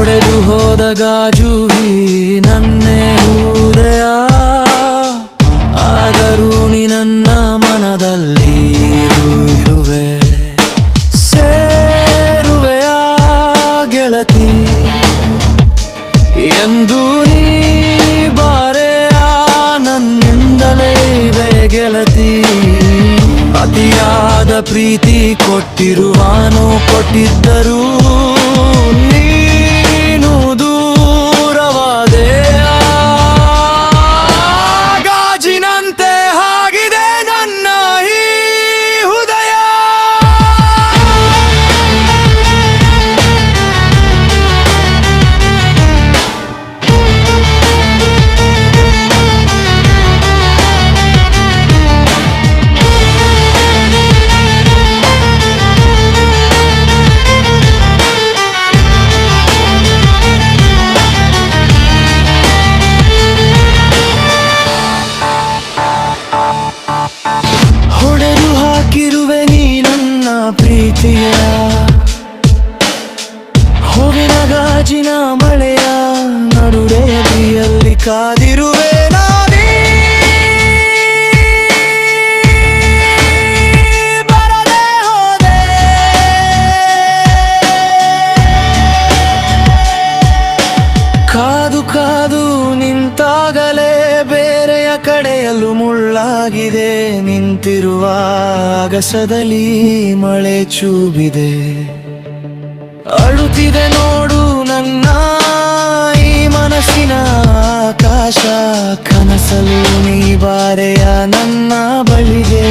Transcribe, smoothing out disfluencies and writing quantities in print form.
ಹೊಡೆದು ಹೋದ ಗಾಜು ನನ್ನೇ ಹೃದಯ, ಆದರೂ ನೀ ನನ್ನ ಮನದಲ್ಲಿ ಇರುವೆ. ಸೇರುವೆಯ ಗೆಳತಿ ಎಂದು ನೀ ಬಾರೆಯ, ನನ್ನಿಂದಲೇ ಇವೆ ಗೆಳತಿ. ಅತಿಯಾದ ಪ್ರೀತಿ ಕೊಟ್ಟಿರುವಾನು, ಕೊಟ್ಟಿದ್ದರೂ ನೀನು ದೂರವಾದೆ. ಗಾಜಿನಂತೆ ಆಗಿದೆ ನನ್ನ ಈ ಹೃದಯ. ಹೊಡೆದು ಹಾಕಿರುವೆ ನೀ ನನ್ನ ಪ್ರೀತಿಯ, ಹೂವಿನ ಗಾಜಿನ ಮಳೆಯ ನಡುವೆಯಲ್ಲಿ ಕಾದಿರುವೆ ನಾನೇ. ಬರದೆ ಹೋದೆ, ಕಾದು ಕಾದು ನಿಂತಾಗಲೇ ಬೇರೆಯ ಕಡೆಯಲ್ಲೂ ಮುಳ್ಳಾಗಿದೆ. ನಿಂತಿರುವ ಅಗಸದಲ್ಲಿ ಮಳೆ ಚೂಬಿದೆ. ಅಳುತ್ತಿದೆ ನೋಡು ನನ್ನ ಈ ಮನಸ್ಸಿನ ಆಕಾಶ. ಕನಸಲು ನೀ ಬಾರೆಯ ನನ್ನ ಬಳಿಗೆ.